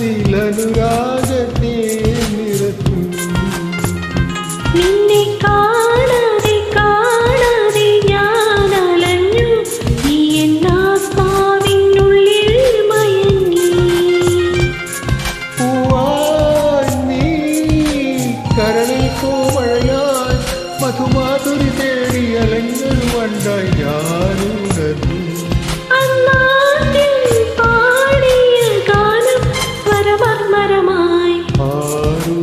മനസ്സിലനുരാഗത്തെ നിറച്ചു. നിന്നെ കാണാതെ കാണാതെ ഞാൻ അലഞ്ഞു, നീ എന്നാത്മാവിനുള്ളിൽ മയങ്ങി. പൂവായി നീ കരളിൽ കോമഴയായി മധുമാധുരി തേടി അലഞ്ഞൊരു വണ്ടായി ഞാനുണർന്നു. ആരു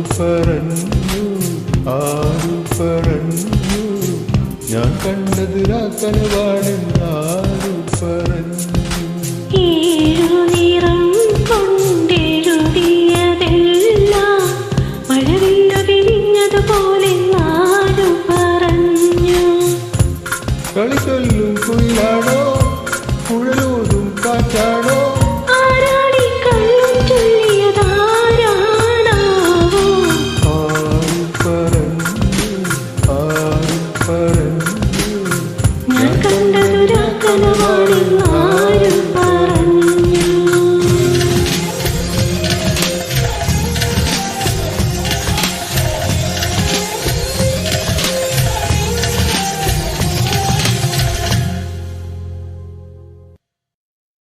പറഞ്ഞു ഞാൻ കണ്ടത് രാക്കനവാണെന്നാരു പറഞ്ഞു. ഏഴുനിറം കൊണ്ടെഴുതിയതെല്ലാം മഴവില്ല വിരിഞ്ഞതുപോലെ ആരു പറഞ്ഞു. കളി ചൊല്ലും കുയിലാട